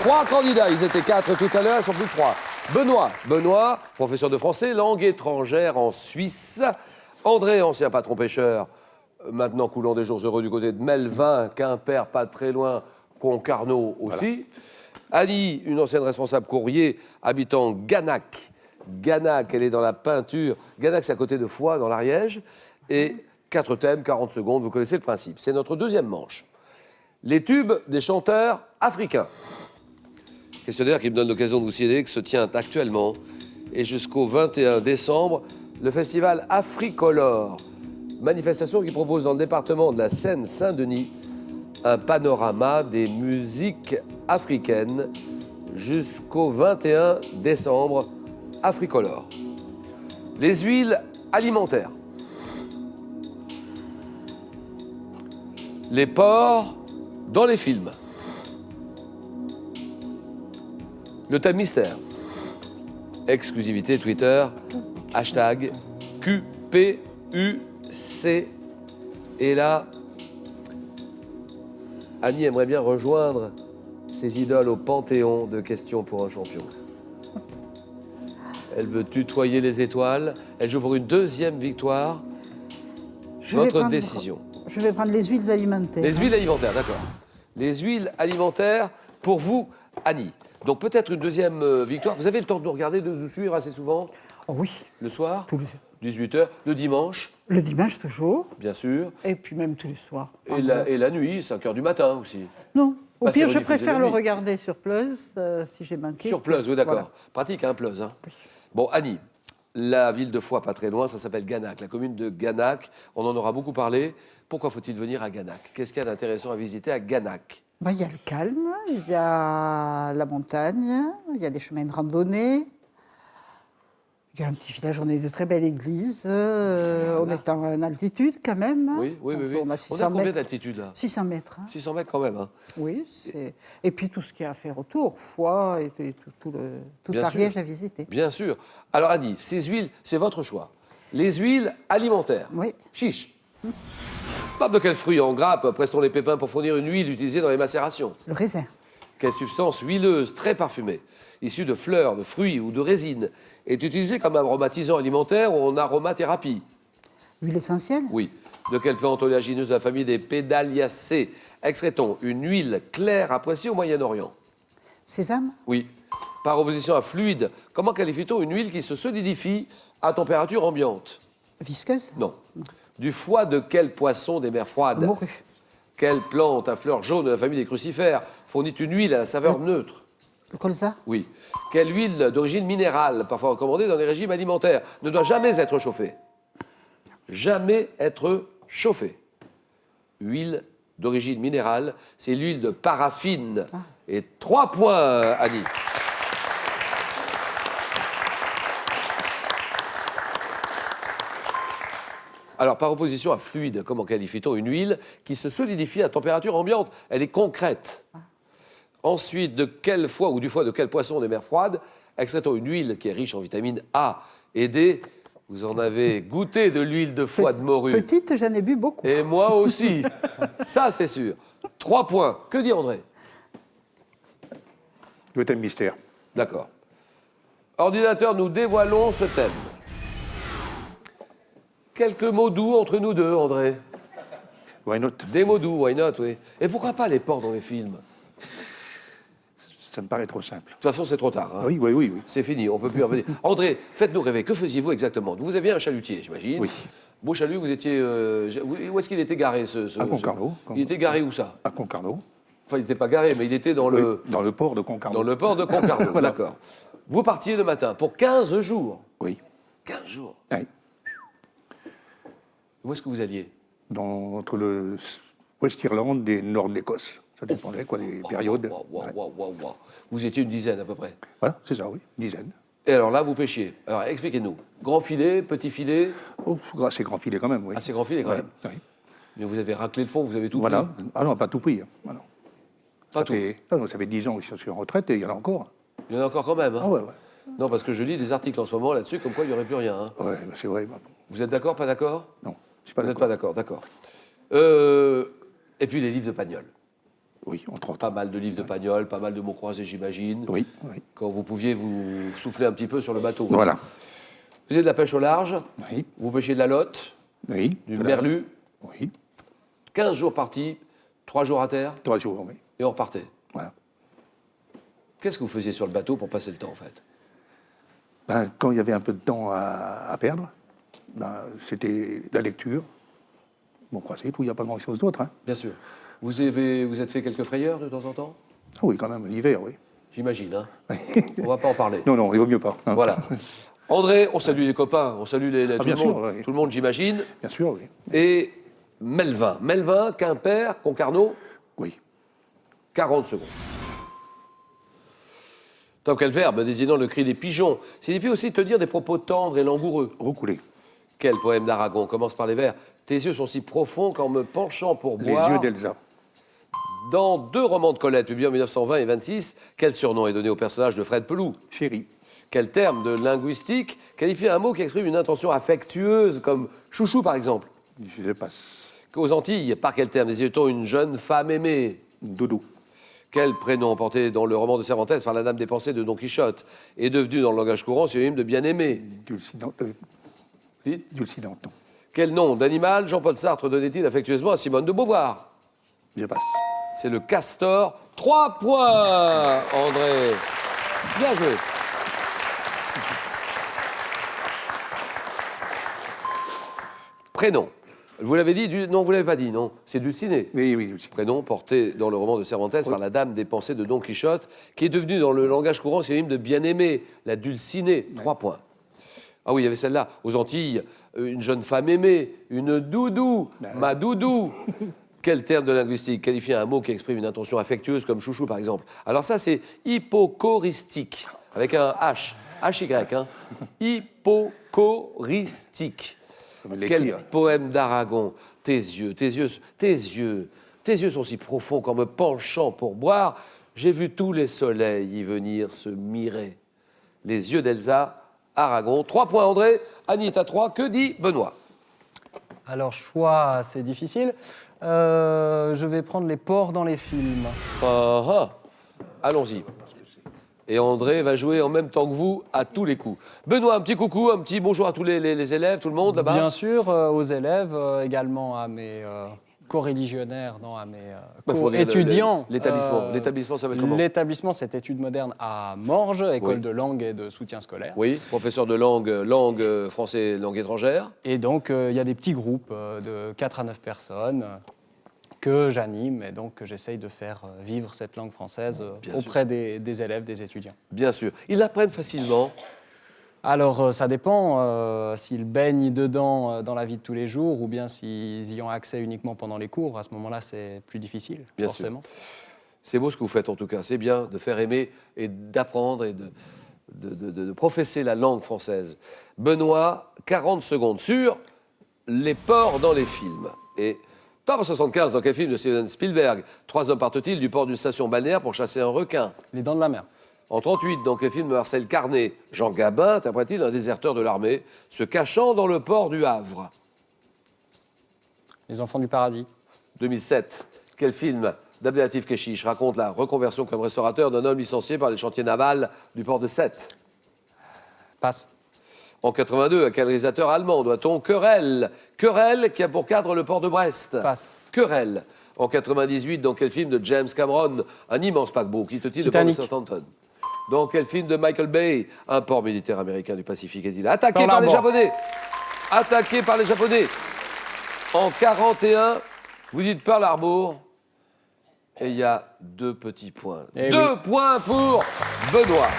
3 candidats, ils étaient 4 tout à l'heure, ils sont plus que 3. Benoît, professeur de français, langue étrangère en Suisse. André, ancien patron pêcheur, maintenant coulant des jours heureux du côté de Melvin, Quimper, pas très loin, Concarneau aussi. Voilà. Annie, une ancienne responsable courrier, habitant Ganac. Ganac, elle est dans la peinture. Ganac, c'est à côté de Foix, dans l'Ariège. Et 4 thèmes, 40 secondes, vous connaissez le principe. C'est notre deuxième manche. Les tubes des chanteurs africains. Questionnaire qui me donne l'occasion de vous signaler que se tient actuellement et jusqu'au 21 décembre le festival Africolor. Manifestation qui propose dans le département de la Seine-Saint-Denis un panorama des musiques africaines jusqu'au 21 décembre. Africolor. Les huiles alimentaires. Les porcs dans les films. Le thème mystère. Exclusivité Twitter. Hashtag QPUC. Et là, Annie aimerait bien rejoindre ses idoles au panthéon de questions pour un champion. Elle veut tutoyer les étoiles. Elle joue pour une deuxième victoire. Votre décision. Je vais prendre les huiles alimentaires. Les huiles alimentaires, d'accord. Les huiles alimentaires pour vous, Annie. Donc peut-être une deuxième victoire. Vous avez le temps de nous regarder, de nous suivre assez souvent? Oh oui. Le soir? Tous les... 18h. Le dimanche? Le dimanche toujours. Bien sûr. Et puis même tous les soirs. Et la nuit, 5h du matin aussi. Non. Au pire, je préfère le nuit. regarder sur Plus, si j'ai manqué. Sur Plus, oui, d'accord. Voilà. Pratique, hein, Plus. Hein. Oui. Bon, Annie, la ville de Foix, pas très loin, ça s'appelle Ganac, la commune de Ganac. On en aura beaucoup parlé. Pourquoi faut-il venir à Ganac? Qu'est-ce qu'il y a d'intéressant à visiter à Ganac? Il y a le calme, il y a la montagne, il y a des chemins de randonnée. Il y a un petit village, on est de très belles églises. On est en altitude quand même. Oui. On a 600 on a combien mètres. d'altitude là? 600 mètres. Hein. 600 mètres quand même. Hein. Oui. Et puis tout ce qu'il y a à faire autour, Foix et toute l'Ariège à visiter. Bien sûr. Alors Annie, ces huiles, c'est votre choix. Les huiles alimentaires. Oui. Chiche. Pas de quel fruit en grappe presse-t-on les pépins pour fournir une huile utilisée dans les macérations? Le raisin. Quelle substance huileuse très parfumée, issue de fleurs, de fruits ou de résines, est utilisée comme aromatisant alimentaire ou en aromathérapie? L'huile essentielle? Oui. De quelle plante oléagineuse de la famille des Pédaliacées extrait-on une huile claire appréciée au Moyen-Orient? Sésame? Oui. Par opposition à fluide, comment qualifie-t-on une huile qui se solidifie à température ambiante? Visqueuse? Non. Du foie de quel poisson des mers froides? Morue. Quelle plante à fleurs jaunes de la famille des crucifères fournit une huile à la saveur neutre? Le colza? Oui. Quelle huile d'origine minérale, parfois recommandée dans les régimes alimentaires, ne doit jamais être chauffée? Jamais être chauffée. Huile d'origine minérale, c'est l'huile de paraffine. Ah. Et 3 points, Annie. Alors, par opposition à fluide, comment qualifie-t-on une huile qui se solidifie à température ambiante? Elle est concrète. Ensuite, de quel foie ou du foie de quel poisson des mers froides extrait-on une huile qui est riche en vitamines A et D? Vous en avez goûté de l'huile de foie de morue. Petite, j'en ai bu beaucoup. Et moi aussi. Ça, c'est sûr. 3 points. Que dit André? Le thème mystère. D'accord. Ordinateur, nous dévoilons ce thème. Quelques mots doux entre nous deux, André. Why not? Des mots doux, why not, oui. Et pourquoi pas les porcs dans les films? Ça me paraît trop simple. De toute façon, c'est trop tard. Hein. Oui. C'est fini, on ne peut plus revenir. André, faites-nous rêver. Que faisiez-vous exactement? Vous aviez un chalutier, j'imagine. Oui. Beau chalut, vous étiez... où est-ce qu'il était garé, à Concarneau. Il était garé où, ça? À Concarneau. Enfin, il n'était pas garé, mais il était dans le... Dans le port de Concarneau. Dans le port de Concarneau, voilà. D'accord. Vous partiez le matin pour 15 jours. Oui. 15 jours. Oui. Où est-ce que vous alliez? Entre le West Irlande et Nord d'Écosse. Ça dépendait, les périodes. Wow. Vous étiez une dizaine, à peu près. Voilà, c'est ça, oui, une dizaine. Et alors là, vous pêchiez. Alors, expliquez-nous. Grand filet, petit filet? Oh, c'est grand filet quand même, oui. Ah, c'est grand filet, quand même. Oui. Mais vous avez raclé le fond, vous avez tout voilà. pris? Ah non, pas tout pris. Ah non. Pas tout. Ça fait 10 ans que je suis en retraite et il y en a encore. Il y en a encore quand même, hein? Ah ouais. Non, parce que je lis des articles en ce moment là-dessus, comme quoi il n'y aurait plus rien. Hein. Ouais, c'est vrai. Vous êtes d'accord, pas d'accord? Non, je suis pas Vous d'accord. n'êtes pas d'accord, d'accord. Et puis les livres de Pagnol. Oui, entre autres. Pas mal de livres de Pagnol, pas mal de mots croisés, j'imagine. Oui, oui. Quand vous pouviez vous souffler un petit peu sur le bateau. Voilà. Vous faisiez de la pêche au large, Oui, vous pêchiez de la lotte, oui. du Voilà. merlu, Oui, 15 jours partis, 3 jours à terre, 3 jours, oui. et on repartait. Voilà. Qu'est-ce que vous faisiez sur le bateau pour passer le temps, en fait? Ben, quand il y avait un peu de temps à perdre, ben, c'était la lecture. Bon, croisé, tout, il n'y a pas grand-chose d'autre. Hein. Bien sûr. Vous êtes fait quelques frayeurs de temps en temps? Ah oui, quand même, l'hiver, oui. J'imagine, hein. On va pas en parler. Non, non, il vaut mieux pas. Hein. Voilà. André, on salue les copains, on salue tout, bien le sûr, monde, oui. tout le monde, j'imagine. Bien sûr, oui. Et Melvin. Melvin, Quimper, Concarneau, Oui. 40 secondes. Tant quel verbe désignant le cri des pigeons signifie aussi tenir des propos tendres et langoureux. Recoulé. Quel poème d'Aragon commence par les vers « Tes yeux sont si profonds qu'en me penchant pour Les boire... » yeux d'Elsa. Dans 2 romans de Colette, publiés en 1920 et 26, quel surnom est donné au personnage de Fred Peloux? Chérie. Quel terme de linguistique qualifie un mot qui exprime une intention affectueuse, comme chouchou par exemple? Je passe. Aux Antilles, par quel terme désigne-t-on une jeune femme aimée? Dodo. Quel prénom porté dans le roman de Cervantes par la Dame des Pensées de Don Quichotte est devenu dans le langage courant synonyme de bien-aimé? Dulcinante. Dites. Dulcinante, non. Quel nom d'animal Jean-Paul Sartre donnait-il affectueusement à Simone de Beauvoir? Je passe. C'est le castor. 3 points, André. Bien joué. Prénom. Vous l'avez dit non, vous l'avez pas dit, non. C'est Dulcinée. Oui, oui, Dulcinante. Prénom porté dans le roman de Cervantes par la Dame des Pensées de Don Quichotte, qui est devenu dans le langage courant synonyme de bien-aimé, la Dulcinée. 3 points. Ah oui, il y avait celle-là. Aux Antilles, une jeune femme aimée, une doudou, ma doudou. Quel terme de linguistique qualifie un mot qui exprime une intention affectueuse comme chouchou, par exemple? Alors ça, c'est hypochoristique, avec un H. H-Y, hein. Hypochoristique. Quel poème d'Aragon. Tes yeux sont si profonds qu'en me penchant pour boire, j'ai vu tous les soleils y venir se mirer. Les yeux d'Elsa, Aragon. 3 points, André. Annie est à 3. Que dit Benoît? Alors, choix assez difficile. Je vais prendre les porcs dans les films. Allons-y. Et André va jouer en même temps que vous à tous les coups. Benoît, un petit coucou, un petit bonjour à tous les élèves, tout le monde là-bas. Bien sûr, aux élèves, également à mes co-religionnaires, non, à mes Faut dire co-étudiants. L'établissement. L'établissement s'appelle comment? L'établissement, c'est Études modernes à Morges, école Oui. de langue et de soutien scolaire. Oui, professeur de langue français, langue étrangère. Et donc, il y a des petits groupes de 4 à 9 personnes que j'anime et donc que j'essaye de faire vivre cette langue française Bien auprès des élèves, des étudiants. Bien sûr. Ils l'apprennent facilement. Alors, ça dépend s'ils baignent dedans dans la vie de tous les jours ou bien s'ils y ont accès uniquement pendant les cours. À ce moment-là, c'est plus difficile, Bien forcément. C'est beau ce que vous faites en tout cas. C'est bien de faire aimer et d'apprendre et de professer la langue française. Benoît, 40 secondes sur les porcs dans les films. Et top 75, dans quel film de Steven Spielberg 3 hommes partent-ils du port d'une station balnéaire pour chasser un requin? Les dents de la mer. En 38, dans quel film de Marcel Carné Jean Gabin interprète-t-il un déserteur de l'armée se cachant dans le port du Havre? Les enfants du paradis. 2007, quel film d'Abdelatif Kechiche raconte la reconversion comme restaurateur d'un homme licencié par les chantiers navals du port de Sète? Passe. En 82, à quel réalisateur allemand doit-on Querelle? Querelle qui a pour cadre le port de Brest. Passe. Querelle. En 98, dans quel film de James Cameron un immense paquebot quitte-t-il le port de Titanic. Southampton? Dans quel film de Michael Bay un port militaire américain du Pacifique est-il attaqué Pearl par les Harbor. Japonais? Attaqué par les Japonais. En 41, vous dites Pearl Harbor. Et il y a 2 petits points. Eh 2 oui. points pour Benoît.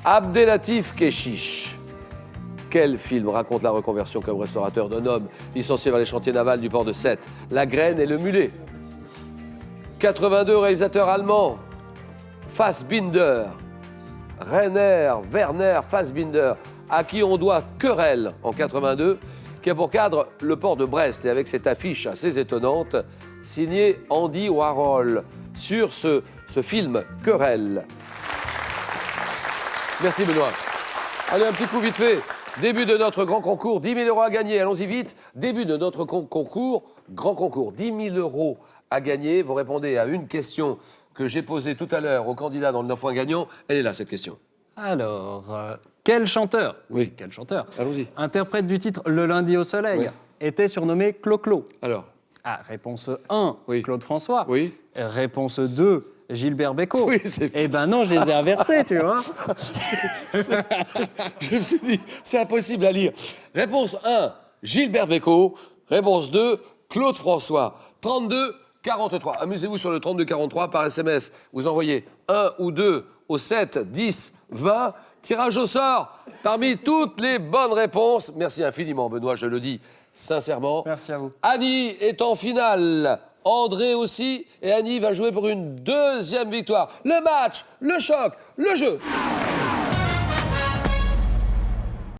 Abdelatif Kechiche. Quel film raconte la reconversion comme restaurateur d'un homme licencié vers les chantiers navals du port de Sète? La graine et le mulet. 82, réalisateur allemand. Fassbinder. Werner Fassbinder, à qui on doit Querelle en 82, qui a pour cadre le port de Brest et avec cette affiche assez étonnante, signée Andy Warhol, sur ce film Querelle. Merci Benoît. Allez, un petit coup vite fait Début de notre grand concours, 10 000 € à gagner. Allons-y vite. Début de notre concours, grand concours, 10 000 € à gagner. Vous répondez à une question que j'ai posée tout à l'heure au candidat dans le 9 points gagnant. Elle est là, cette question. Alors, quel chanteur, Oui. quel chanteur, Allons-y. interprète du titre Le lundi au soleil, Oui. était surnommé Clo-Clo? Alors, Ah, réponse 1, Oui. Claude François. Oui. Réponse 2, Gilbert Bécaud. Oui, c'est- Eh ben non, je les ai inversés, tu vois. je me suis dit, c'est impossible à lire. Réponse 1, Gilbert Bécaud. Réponse 2, Claude François. 32 43. Amusez-vous sur le 32 43 par SMS. Vous envoyez 1 ou 2 au 7 10 20. Tirage au sort parmi toutes les bonnes réponses. Merci infiniment, Benoît, je le dis sincèrement. Merci à vous. Annie est en finale. André aussi. Et Annie va jouer pour une deuxième victoire. Le match, le choc, le jeu.